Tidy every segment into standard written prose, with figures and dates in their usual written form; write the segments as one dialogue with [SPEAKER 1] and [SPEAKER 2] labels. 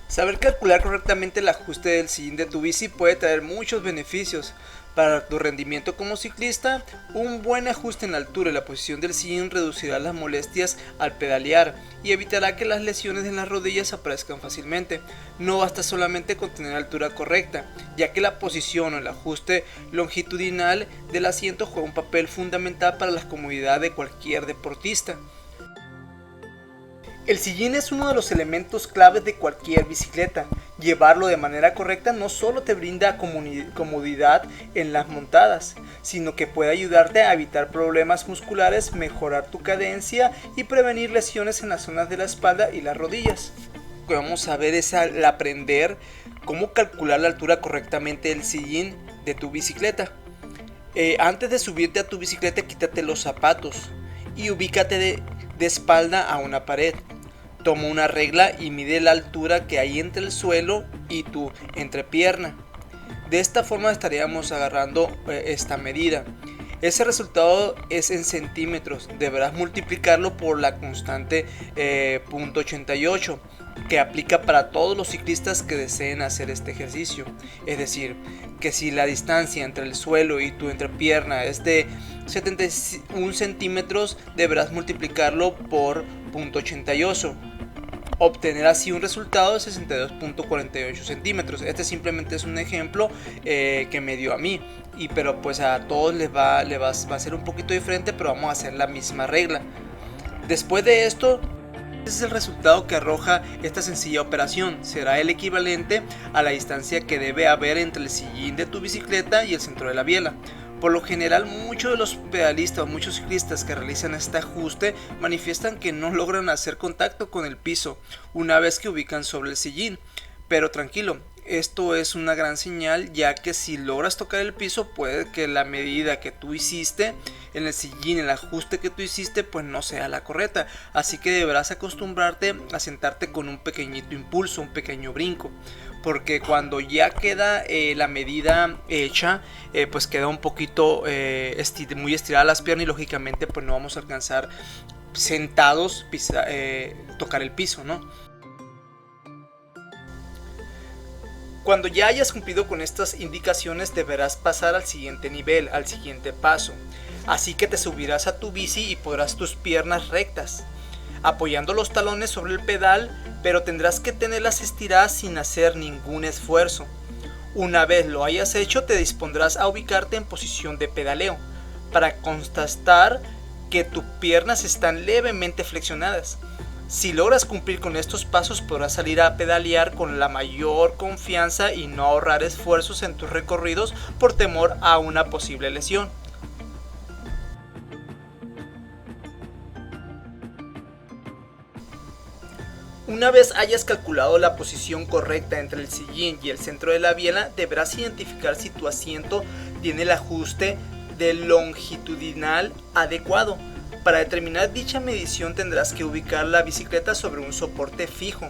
[SPEAKER 1] Saber calcular correctamente el ajuste del sillín de tu bici puede traer muchos beneficios. Para tu rendimiento como ciclista, un buen ajuste en la altura y la posición del sillín reducirá las molestias al pedalear y evitará que las lesiones en las rodillas aparezcan fácilmente. No basta solamente con tener la altura correcta, ya que la posición o el ajuste longitudinal del asiento juega un papel fundamental para la comodidad de cualquier deportista. El sillín es uno de los elementos claves de cualquier bicicleta. Llevarlo de manera correcta no solo te brinda comodidad en las montadas, sino que puede ayudarte a evitar problemas musculares, mejorar tu cadencia y prevenir lesiones en las zonas de la espalda y las rodillas. Lo que vamos a ver es al aprender cómo calcular la altura correctamente del sillín de tu bicicleta. Antes de subirte a tu bicicleta, quítate los zapatos y ubícate de espalda a una pared. Toma una regla y mide la altura que hay entre el suelo y tu entrepierna. De esta forma estaríamos agarrando esta medida. Ese resultado es en centímetros. Deberás multiplicarlo por la constante .88 que aplica para todos los ciclistas que deseen hacer este ejercicio. Es decir, que si la distancia entre el suelo y tu entrepierna es de 71 centímetros, deberás multiplicarlo por .88. Obtener así un resultado de 62.48 centímetros. Este simplemente es un ejemplo que me dio a mí, pero pues a todos va a ser un poquito diferente, pero vamos a hacer la misma regla. Después de esto, este es el resultado que arroja esta sencilla operación. Será el equivalente a la distancia que debe haber entre el sillín de tu bicicleta y el centro de la biela. Por lo general, muchos de los pedalistas o muchos ciclistas que realizan este ajuste manifiestan que no logran hacer contacto con el piso una vez que ubican sobre el sillín. Pero tranquilo, esto es una gran señal, ya que si logras tocar el piso, puede que la medida que tú hiciste en el sillín, el ajuste que tú hiciste, pues no sea la correcta. Así que deberás acostumbrarte a sentarte con un pequeñito impulso, un pequeño brinco. Porque cuando ya queda la medida hecha, pues queda un poquito muy estirada las piernas y lógicamente pues no vamos a alcanzar sentados tocar el piso, ¿no? Cuando ya hayas cumplido con estas indicaciones, deberás pasar al siguiente nivel, al siguiente paso. Así que te subirás a tu bici y pondrás tus piernas rectas, apoyando los talones sobre el pedal, pero tendrás que tenerlas estiradas sin hacer ningún esfuerzo. Una vez lo hayas hecho, te dispondrás a ubicarte en posición de pedaleo, para constatar que tus piernas están levemente flexionadas. Si logras cumplir con estos pasos, podrás salir a pedalear con la mayor confianza y no ahorrar esfuerzos en tus recorridos por temor a una posible lesión. Una vez hayas calculado la posición correcta entre el sillín y el centro de la biela, deberás identificar si tu asiento tiene el ajuste de longitudinal adecuado. Para determinar dicha medición tendrás que ubicar la bicicleta sobre un soporte fijo,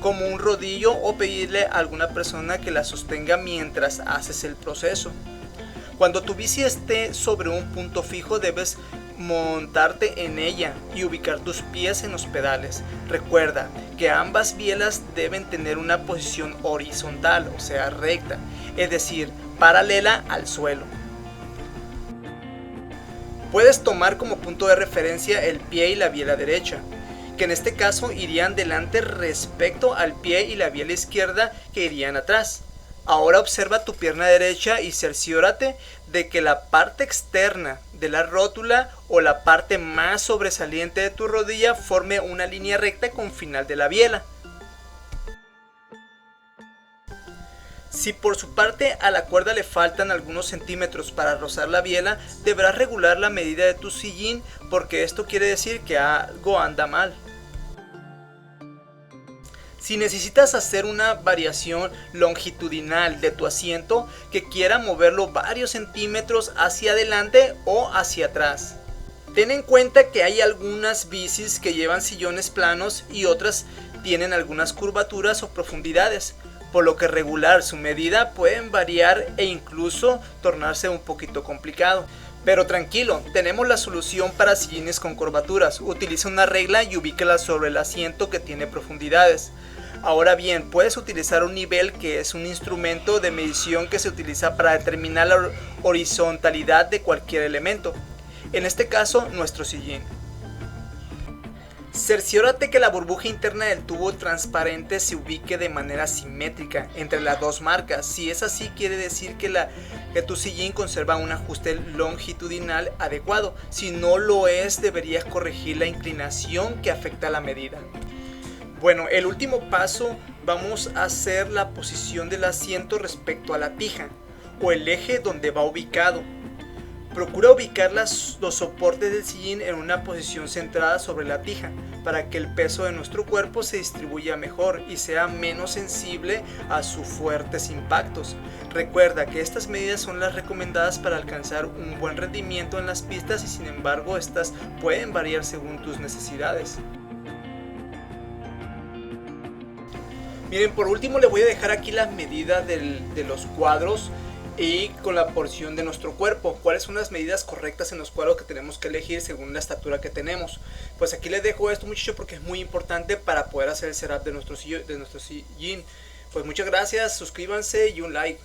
[SPEAKER 1] como un rodillo, o pedirle a alguna persona que la sostenga mientras haces el proceso. Cuando tu bici esté sobre un punto fijo, debes montarte en ella y ubicar tus pies en los pedales. Recuerda que ambas bielas deben tener una posición horizontal, o sea recta, es decir, paralela al suelo. Puedes tomar como punto de referencia el pie y la biela derecha, que en este caso irían delante respecto al pie, y la biela izquierda que irían atrás. Ahora observa tu pierna derecha y cerciórate de que la parte externa de la rótula o la parte más sobresaliente de tu rodilla forme una línea recta con final de la biela. Si por su parte a la cuerda le faltan algunos centímetros para rozar la biela, deberás regular la medida de tu sillín, porque esto quiere decir que algo anda mal. Si necesitas hacer una variación longitudinal de tu asiento que quiera moverlo varios centímetros hacia adelante o hacia atrás, ten en cuenta que hay algunas bicis que llevan sillones planos y otras tienen algunas curvaturas o profundidades, por lo que regular su medida pueden variar e incluso tornarse un poquito complicado. Pero tranquilo, tenemos la solución para sillines con curvaturas. Utiliza una regla y ubícala sobre el asiento que tiene profundidades. Ahora bien, puedes utilizar un nivel, que es un instrumento de medición que se utiliza para determinar la horizontalidad de cualquier elemento. En este caso, nuestro sillín. Cerciórate que la burbuja interna del tubo transparente se ubique de manera simétrica entre las dos marcas. Si es así, quiere decir que tu sillín conserva un ajuste longitudinal adecuado. Si no lo es, deberías corregir la inclinación que afecta a la medida. Bueno, el último paso, vamos a hacer la posición del asiento respecto a la tija o el eje donde va ubicado. Procura ubicar los soportes del sillín en una posición centrada sobre la tija para que el peso de nuestro cuerpo se distribuya mejor y sea menos sensible a sus fuertes impactos. Recuerda que estas medidas son las recomendadas para alcanzar un buen rendimiento en las pistas y sin embargo estas pueden variar según tus necesidades. Miren, por último les voy a dejar aquí las medidas de los cuadros y con la porción de nuestro cuerpo. ¿Cuáles son las medidas correctas en los cuadros que tenemos que elegir según la estatura que tenemos? Pues aquí les dejo esto, muchachos, porque es muy importante para poder hacer el setup de nuestro sillín. Pues muchas gracias, suscríbanse y un like.